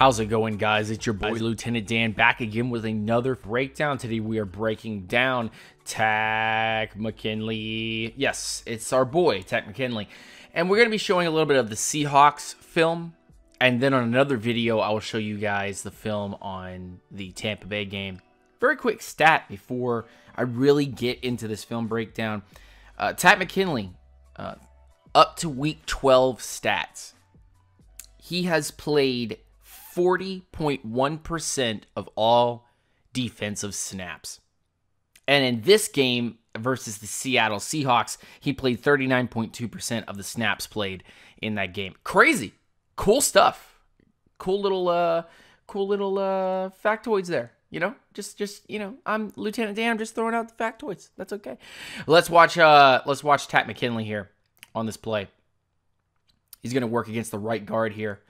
How's it going, guys? It's your boy Lieutenant Dan back again with another breakdown. Today we are breaking down Takk Mckinley. Yes, it's our boy Takk Mckinley. And we're going to be showing a little bit of the Seahawks film. And then on another video, I will show you guys the film on the Tampa Bay game. Very quick stat before I really get into this film breakdown. Takk Mckinley, up to week 12 stats. He has played 40.1% of all defensive snaps. And in this game versus the Seattle Seahawks, he played 39.2% of the snaps played in that game. Crazy. Cool stuff. Cool little factoids there. You know, just you know, I'm Lieutenant Dan. I'm just throwing out the factoids. That's okay. Let's watch Takk Mckinley here on this play. He's gonna work against the right guard here.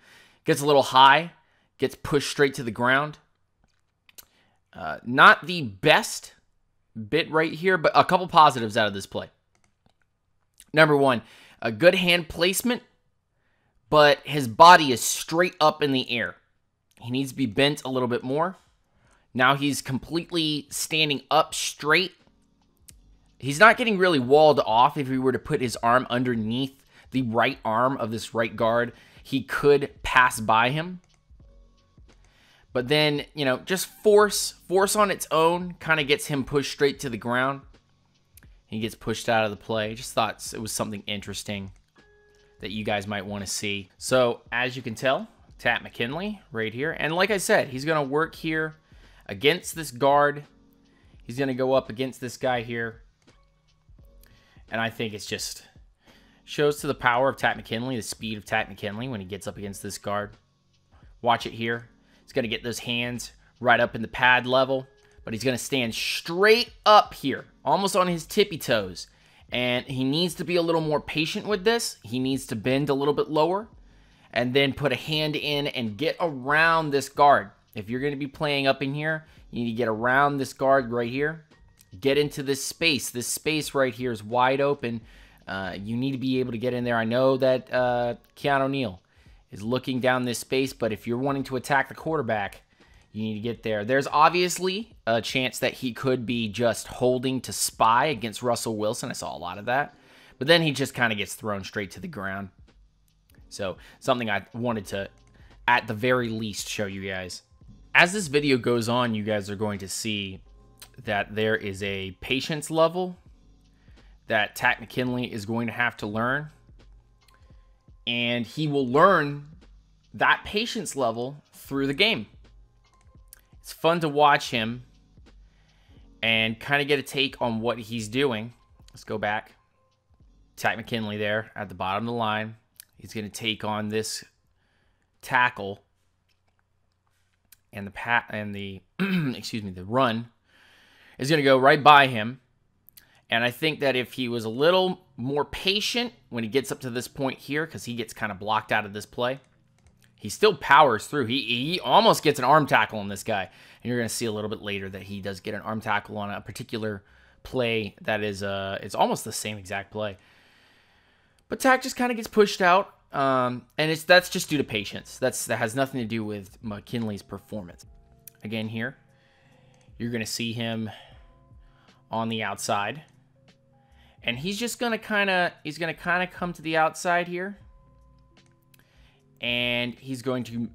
Gets a little high. Gets pushed straight to the ground. Not the best bit right here, but a couple positives out of this play. Number one, a good hand placement, but his body is straight up in the air. He needs to be bent a little bit more. Now he's completely standing up straight. He's not getting really walled off. If he were to put his arm underneath the right arm of this right guard, he could pass by him. But then, you know, just force on its own kind of gets him pushed straight to the ground. He gets pushed out of the play. Just thought it was something interesting that you guys might want to see. So, as you can tell, Takk Mckinley right here. And like I said, he's going to work here against this guard. He's going to go up against this guy here. And I think it's just shows to the power of Takk Mckinley, the speed of Takk Mckinley when he gets up against this guard. Watch it here. He's going to get those hands right up in the pad level, but he's going to stand straight up here, almost on his tippy toes. And he needs to be a little more patient with this. He needs to bend a little bit lower and then put a hand in and get around this guard. If you're going to be playing up in here, you need to get around this guard right here. Get into this space. This space right here is wide open. You need to be able to get in there. I know that Keanu Neal is looking down this space, but if you're wanting to attack the quarterback, you need to get there. There's obviously a chance that he could be just holding to spy against Russell Wilson. I saw a lot of that. But then he just kind of gets thrown straight to the ground. So, something I wanted to, at the very least, show you guys. As this video goes on, you guys are going to see that there is a patience level that Takk Mckinley is going to have to learn. And he will learn that patience level through the game. It's fun to watch him and kind of get a take on what he's doing. Let's go back. Takk Mckinley there at the bottom of the line. He's going to take on this tackle, and the the run is going to go right by him. And I think that if he was a little more patient when he gets up to this point here, because he gets kind of blocked out of this play, he still powers through. He almost gets an arm tackle on this guy. And you're going to see a little bit later that he does get an arm tackle on a particular play that is it's almost the same exact play. But Takk just kind of gets pushed out, and that's just due to patience. That has nothing to do with Mckinley's performance. Again here, you're going to see him on the outside. And he's just going to kind of come to the outside here. And he's going to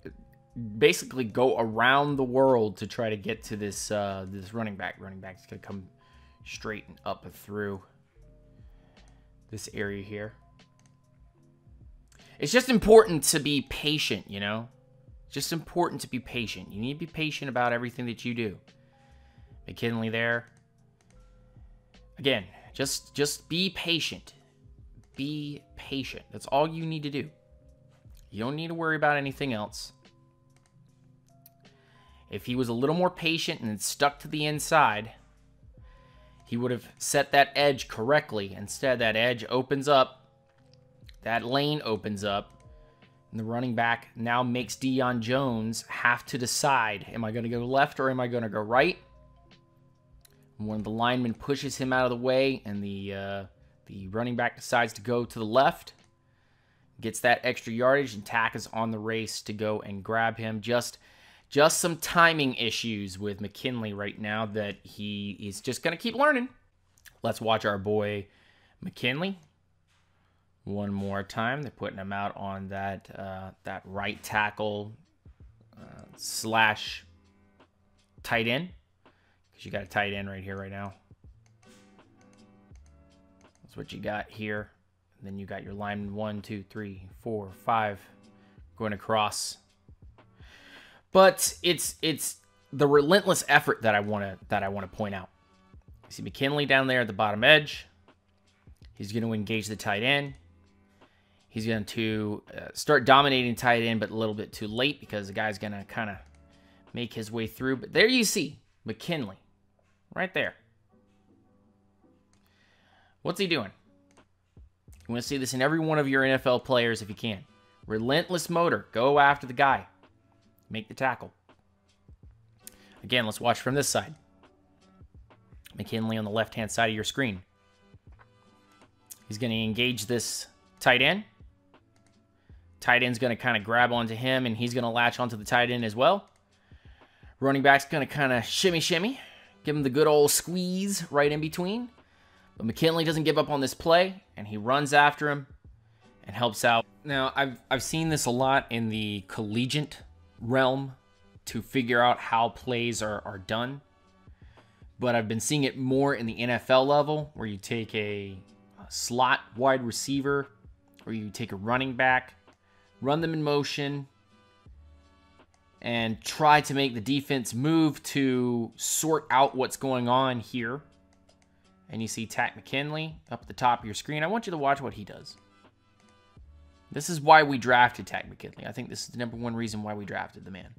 basically go around the world to try to get to this this running back. Running back is going to come straight up and through this area here. It's just important to be patient, you know? It's just important to be patient. You need to be patient about everything that you do. Mckinley there. Again, just be patient. Be patient. That's all you need to do. You don't need to worry about anything else. If he was a little more patient and stuck to the inside, he would have set that edge correctly. Instead, that edge opens up. That lane opens up. And the running back now makes Deion Jones have to decide, am I going to go left or am I going to go right? One of the linemen pushes him out of the way, and the running back decides to go to the left. gets that extra yardage, and Takk is on the race to go and grab him. Just some timing issues with McKinley right now that he is just going to keep learning. Let's watch our boy McKinley one more time. They're putting him out on that right tackle slash tight end, because you got a tight end right here right now. That's what you got here. And then you got your lineman 1, 2, 3, 4, 5 going across. But it's the relentless effort that I want to point out. You see McKinley down there at the bottom edge. He's going to engage the tight end. He's going to start dominating tight end, but a little bit too late because the guy's going to kind of make his way through. But there you see McKinley right there. What's he doing? You want to see this in every one of your NFL players if you can. Relentless motor. Go after the guy. Make the tackle. Again, let's watch from this side. McKinley on the left-hand side of your screen. He's going to engage this tight end. Tight end's going to kind of grab onto him, and he's going to latch onto the tight end as well. Running back's going to kind of shimmy. Give him the good old squeeze right in between. But McKinley doesn't give up on this play, and he runs after him and helps out. Now, I've seen this a lot in the collegiate realm to figure out how plays are done. But I've been seeing it more in the NFL level, where you take a slot wide receiver, or you take a running back, run them in motion, and try to make the defense move to sort out what's going on here. And you see Takk McKinley up at the top of your screen. I want you to watch what he does. This is why we drafted Takk McKinley. I think this is the #1 reason why we drafted the man.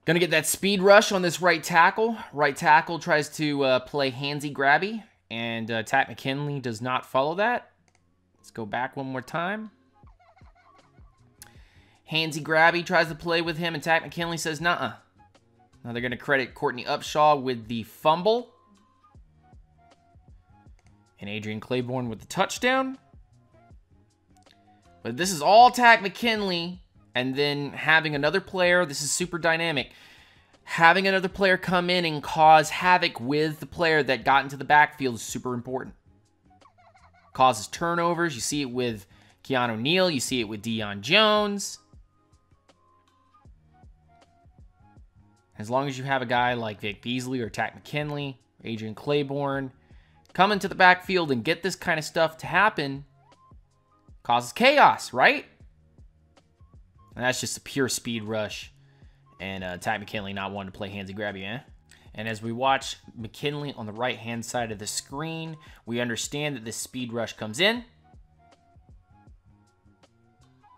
Gonna get that speed rush on this right tackle. Right tackle tries to play handsy-grabby, and Takk McKinley does not follow that. Let's go back one more time. Handsy-grabby tries to play with him, and Takk McKinley says, nuh-uh. Now they're going to credit Courtney Upshaw with the fumble. And Adrian Claiborne with the touchdown. But this is all Takk McKinley, and then having another player, this is super dynamic, having another player come in and cause havoc with the player that got into the backfield is super important. Causes turnovers. You see it with Keanu Neal. You see it with Deion Jones. As long as you have a guy like Vic Beasley or Takk McKinley, or Adrian Claiborne, come into the backfield and get this kind of stuff to happen, causes chaos, right? And that's just a pure speed rush. And Takk McKinley not wanting to play handsy-grabby, eh? And as we watch McKinley on the right-hand side of the screen, we understand that this speed rush comes in.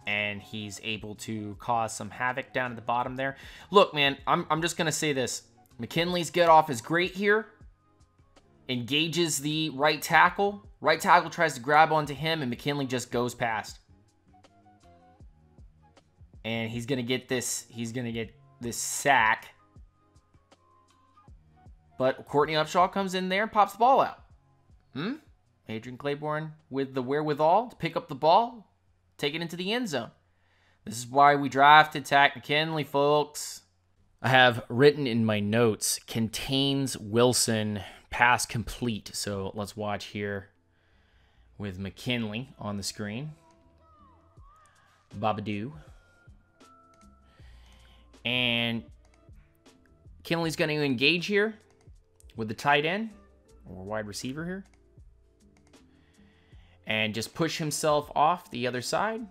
And he's able to cause some havoc down at the bottom there. Look, man, I'm just going to say this. McKinley's get off is great here. Engages the right tackle. Right tackle tries to grab onto him, and McKinley just goes past. And he's going to get this. He's going to get this sack. But Courtney Upshaw comes in there and pops the ball out. Adrian Claiborne with the wherewithal to pick up the ball. Take it into the end zone. This is why we drafted Takk McKinley, folks. I have written in my notes, contains Wilson, pass complete. So let's watch here with McKinley on the screen. Babadoo. And McKinley's going to engage here with the tight end or wide receiver here. And just push himself off the other side.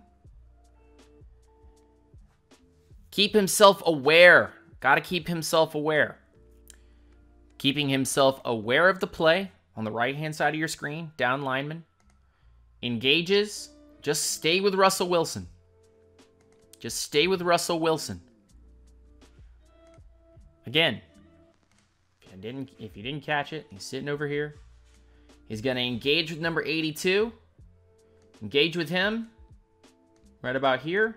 Keep himself aware. Got to keep himself aware. Keeping himself aware of the play on the right-hand side of your screen. Down lineman. Engages. Just stay with Russell Wilson. Just stay with Russell Wilson. Again, if you didn't catch it, he's sitting over here. He's going to engage with number 82. Engage with him right about here.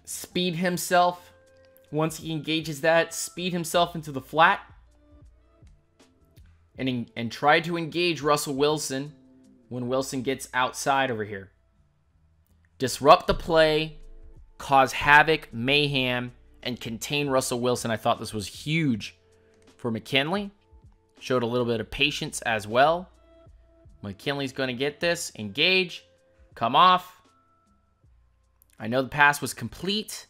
Speed himself. Once he engages that, speed himself into the flat. And try to engage Russell Wilson when Wilson gets outside over here. Disrupt the play, cause havoc, mayhem, and contain Russell Wilson. I thought this was huge for McKinley. Showed a little bit of patience as well. McKinley's going to get this. Engage. Come off. I know the pass was complete.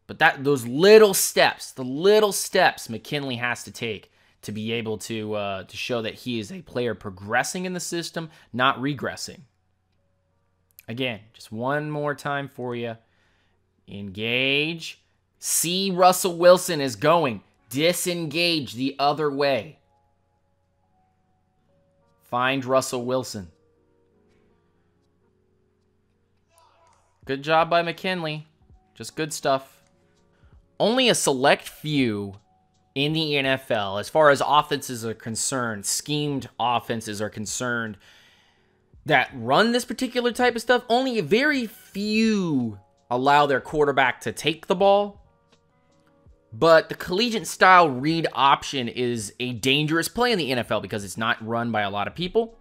But those little steps, the little steps McKinley has to take to be able to show that he is a player progressing in the system, not regressing. Again, just one more time for you. Engage. See, Russell Wilson is going. Disengage the other way. Find Russell Wilson. Good job by McKinley. Just good stuff. Only a select few in the NFL, as far as offenses are concerned, schemed offenses are concerned, that run this particular type of stuff, only a very few allow their quarterback to take the ball. But the collegiate style read option is a dangerous play in the NFL because it's not run by a lot of people.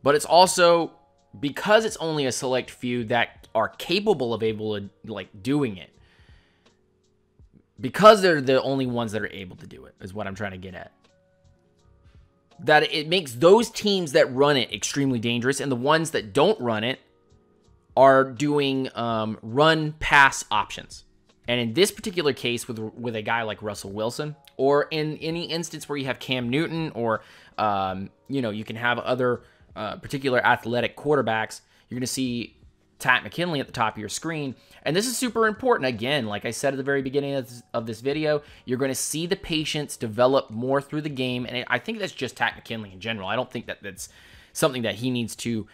But it's also, because it's only a select few that are capable of doing it. Because they're the only ones that are able to do it, is what I'm trying to get at. That it makes those teams that run it extremely dangerous, and the ones that don't run it are doing run-pass options. And in this particular case, with a guy like Russell Wilson, or in any instance where you have Cam Newton, or you can have other particular athletic quarterbacks, you're going to see Takk McKinley at the top of your screen. And this is super important. Again, like I said at the very beginning of this video, you're going to see the patience develop more through the game. And I think that's just Takk McKinley in general. I don't think that that's something that he needs to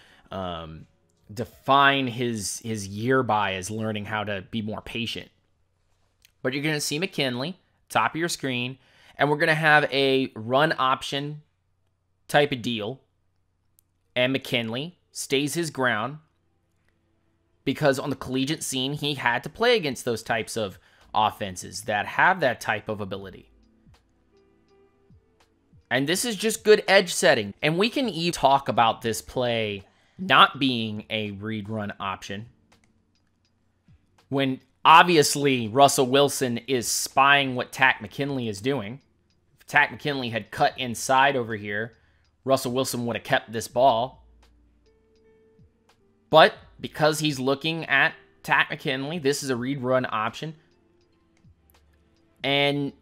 define his year by, as learning how to be more patient. But you're going to see McKinley, top of your screen, and we're going to have a run option type of deal. And McKinley stays his ground, because on the collegiate scene, he had to play against those types of offenses that have that type of ability. And this is just good edge setting. And we can even talk about this play not being a read run option, when obviously Russell Wilson is spying what Takk McKinley is doing. If Takk McKinley had cut inside over here, Russell Wilson would have kept this ball. But because he's looking at Takk McKinley, this is a read run option. And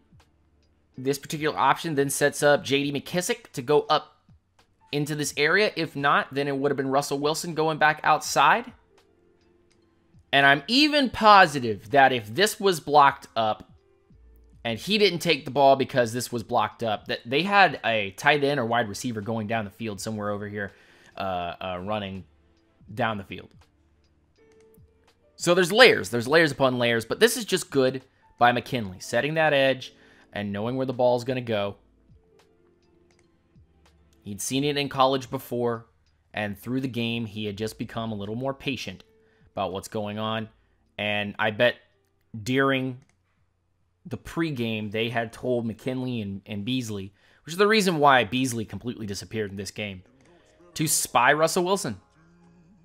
this particular option then sets up J.D. McKissic to go up into this area. If not, then it would have been Russell Wilson going back outside. And I'm even positive that if this was blocked up and he didn't take the ball because this was blocked up, that they had a tight end or wide receiver going down the field somewhere over here running down the field. So there's layers upon layers, but this is just good by McKinley, setting that edge and knowing where the ball is going to go. He'd seen it in college before, and through the game, he had just become a little more patient about what's going on. And I bet during the pregame, they had told McKinley and Beasley, which is the reason why Beasley completely disappeared in this game, to spy Russell Wilson.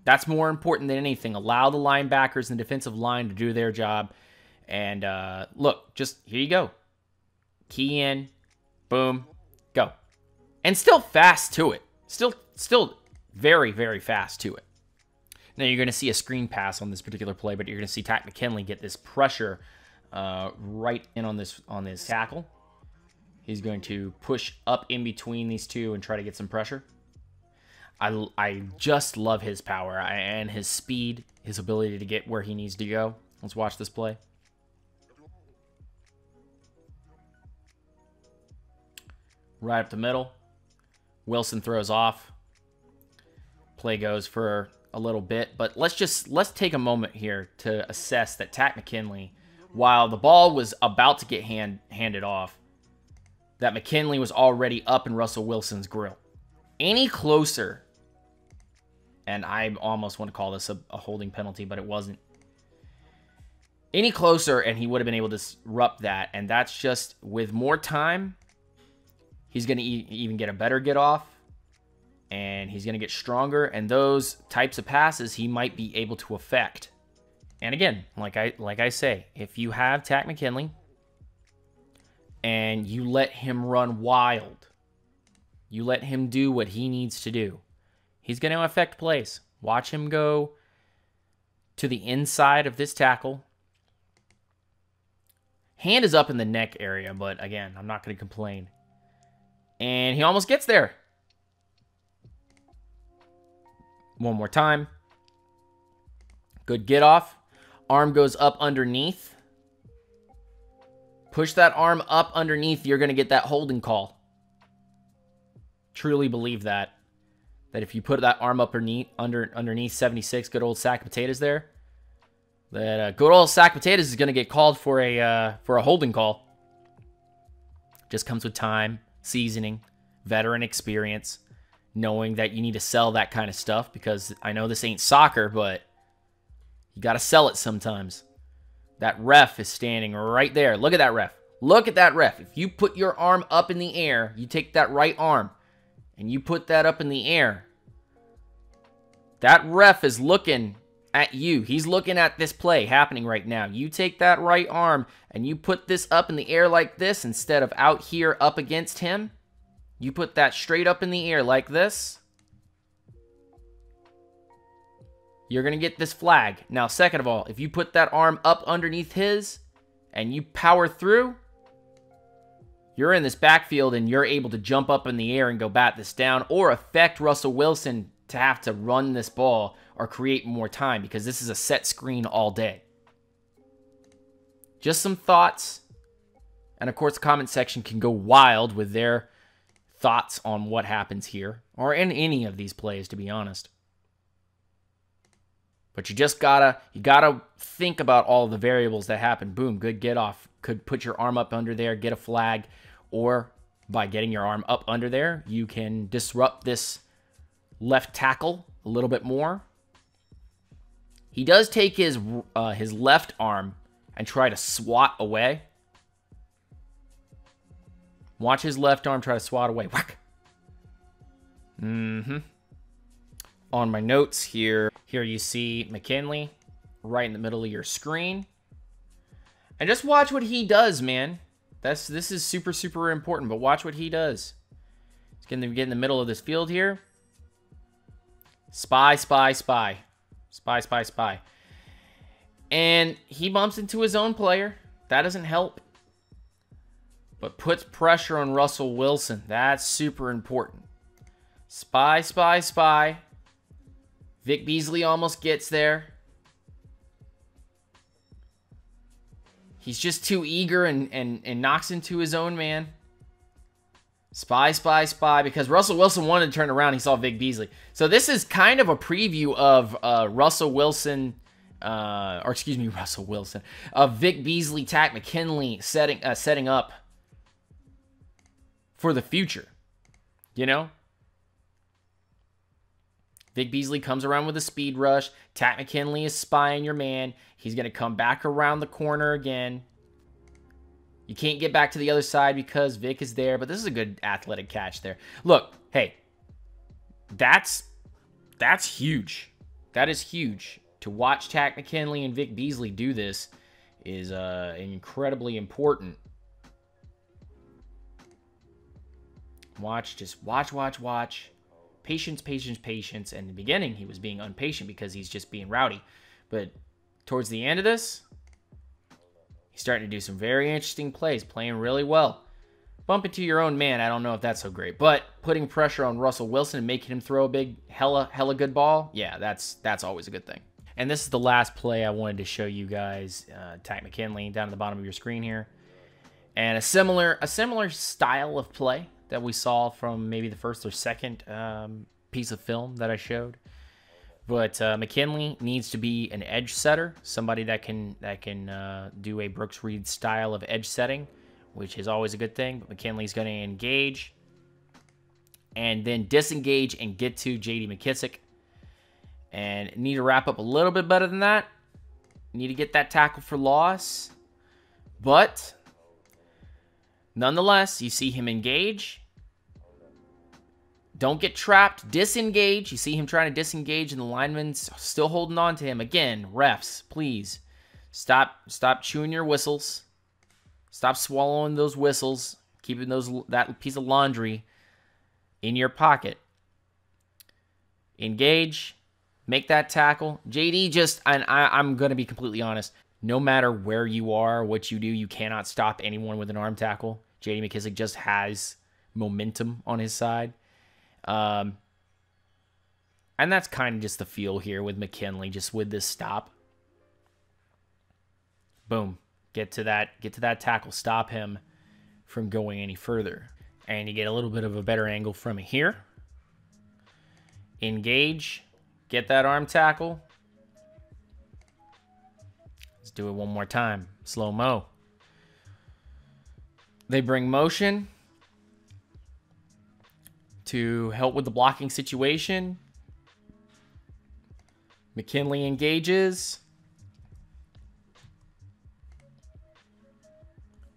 That's more important than anything. Allow the linebackers and defensive line to do their job. And look, just here you go. Key in. Boom. Go. And still fast to it. Still very, very fast to it. Now you're going to see a screen pass on this particular play, but you're going to see Takk McKinley get this pressure right in on this tackle. He's going to push up in between these two and try to get some pressure. I just love his power and his speed, his ability to get where he needs to go. Let's watch this play. Right up the middle. Wilson throws off. Play goes for a little bit, but let's take a moment here to assess that Takk McKinley, while the ball was about to get handed off, that McKinley was already up in Russell Wilson's grill. Any closer, and I almost want to call this a holding penalty, but it wasn't. Any closer, and he would have been able to disrupt that, and that's just, with more time, he's going to even get a better get off, And he's going to get stronger, and those types of passes he might be able to affect. And again, like I say, if you have Takk McKinley and you let him run wild, you let him do what he needs to do, he's going to affect plays. Watch him go to the inside of this tackle. Hand is up in the neck area, but again, I'm not going to complain. And he almost gets there. One more time. Good get off. Arm goes up underneath. Push that arm up underneath. You're going to get that holding call. Truly believe that. That if you put that arm up underneath 76, good old sack of potatoes there, that good old sack of potatoes is going to get called for a holding call. Just comes with time, seasoning, veteran experience, knowing that you need to sell that kind of stuff, because I know this ain't soccer, but you got to sell it sometimes. That ref is standing right there. Look at that ref. Look at that ref. If you put your arm up in the air, you take that right arm and you put that up in the air, that ref is looking at you. He's looking at this play happening right now. You take that right arm and you put this up in the air like this instead of out here up against him. You put that straight up in the air like this. You're going to get this flag. Now, second of all, if you put that arm up underneath his and you power through, you're in this backfield and you're able to jump up in the air and go bat this down, or affect Russell Wilson to have to run this ball or create more time, because this is a set screen all day. Just some thoughts. And of course, the comment section can go wild with their thoughts on what happens here, or in any of these plays, to be honest. But you just gotta think about all of the variables that happen. Boom, good get off. Could put your arm up under there, get a flag, or by getting your arm up under there, you can disrupt this left tackle a little bit more. He does take his left arm and try to swat away. Watch his left arm try to swat away. Whack. On my notes here you see McKinley right in the middle of your screen. And just watch what he does, man. This is super, super important, but watch what he does. He's going to get in the middle of this field here. Spy, spy, spy. Spy, spy, spy. And he bumps into his own player. That doesn't help. But puts pressure on Russell Wilson. That's super important. Spy, spy, spy. Vic Beasley almost gets there. He's just too eager and knocks into his own man. Spy, spy, spy. Because Russell Wilson wanted to turn around. He saw Vic Beasley. So this is kind of a preview of Russell Wilson... Russell Wilson. Vic Beasley, Takk McKinley setting up for the future. You know? Vic Beasley comes around with a speed rush. Takk McKinley is spying your man. He's going to come back around the corner again. You can't get back to the other side because Vic is there, but this is a good athletic catch there. Look, hey, that's huge. That is huge. To watch Takk McKinley and Vic Beasley do this is incredibly important. Watch. Patience, patience, patience. And in the beginning, he was being impatient because he's just being rowdy. But towards the end of this, he's starting to do some very interesting plays, playing really well. Bump into your own man, I don't know if that's so great. But putting pressure on Russell Wilson and making him throw a big, hella good ball, yeah, that's always a good thing. And this is the last play I wanted to show you guys. Takk McKinley down at the bottom of your screen here. And a similar style of play that we saw from maybe the first or second piece of film that I showed. But McKinley needs to be an edge setter, somebody that can do a Brooks Reed style of edge setting, which is always a good thing. But McKinley's going to engage and then disengage and get to J.D. McKissic. And need to wrap up a little bit better than that. Need to get that tackle for loss. But nonetheless, you see him engage. Don't get trapped. Disengage. You see him trying to disengage, and the lineman's still holding on to him. Again, refs, please. Stop chewing your whistles. Stop swallowing those whistles. Keeping that piece of laundry in your pocket. Engage. Make that tackle. JD just, and I'm going to be completely honest. No matter where you are, what you do, you cannot stop anyone with an arm tackle. JD McKissic just has momentum on his side. And that's kind of just the feel here with McKinley, just with this stop. Boom. Get to that tackle. Stop him from going any further. And you get a little bit of a better angle from it here. Engage. Get that arm tackle. Let's do it one more time. Slow-mo. They bring motion to help with the blocking situation. McKinley engages.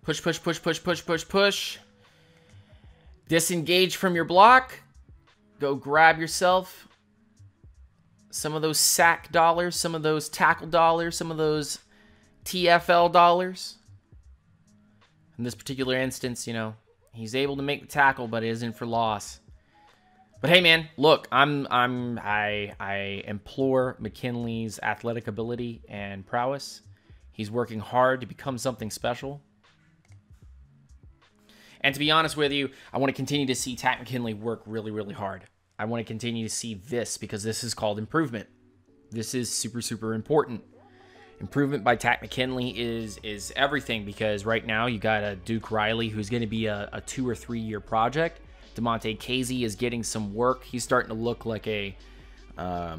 Push, push, push, push, push, push, push. Disengage from your block. Go grab yourself some of those sack dollars, some of those tackle dollars, some of those TFL dollars. In this particular instance, you know, he's able to make the tackle, but it isn't for loss. But hey, man, look, I implore McKinley's athletic ability and prowess. He's working hard to become something special. And to be honest with you, I want to continue to see Takk McKinley work really, really hard. I want to continue to see this because this is called improvement. This is super, super important. Improvement by Takk McKinley is everything because right now you got a Duke Riley who's going to be a 2 or 3 year project. DeMonte Casey is getting some work. He's starting to look like a, I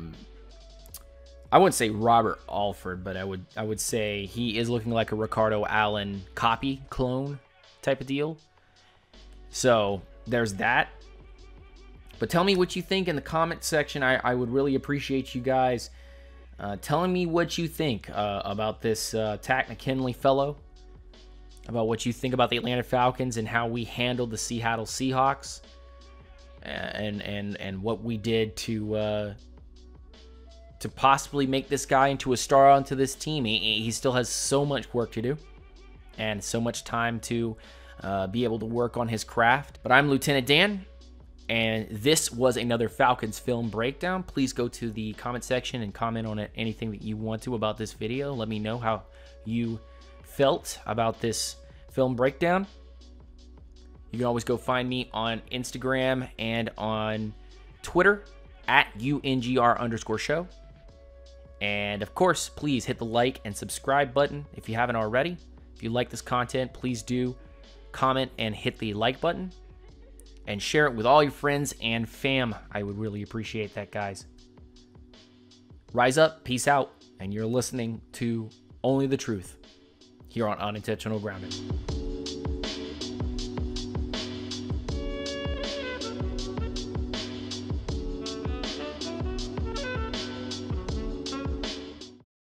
wouldn't say Robert Alford, but I would say he is looking like a Ricardo Allen copy, clone type of deal. So there's that. But tell me what you think in the comment section. I would really appreciate you guys telling me what you think about this Takk McKinley fellow, about what you think about the Atlanta Falcons and how we handled the Seattle Seahawks, and what we did to possibly make this guy into a star onto this team. He still has so much work to do and so much time to be able to work on his craft. But I'm Lieutenant Dan, and this was another Falcons film breakdown. Please go to the comment section and comment on anything that you want to about this video. Let me know how you felt about this film breakdown. You can always go find me on Instagram and on Twitter at @UNGR_show. And of course, please hit the like and subscribe button if you haven't already. If you like this content, please do comment and hit the like button. And share it with all your friends and fam. I would really appreciate that, guys. Rise up, peace out, and you're listening to Only the Truth here on Unintentional Grounded.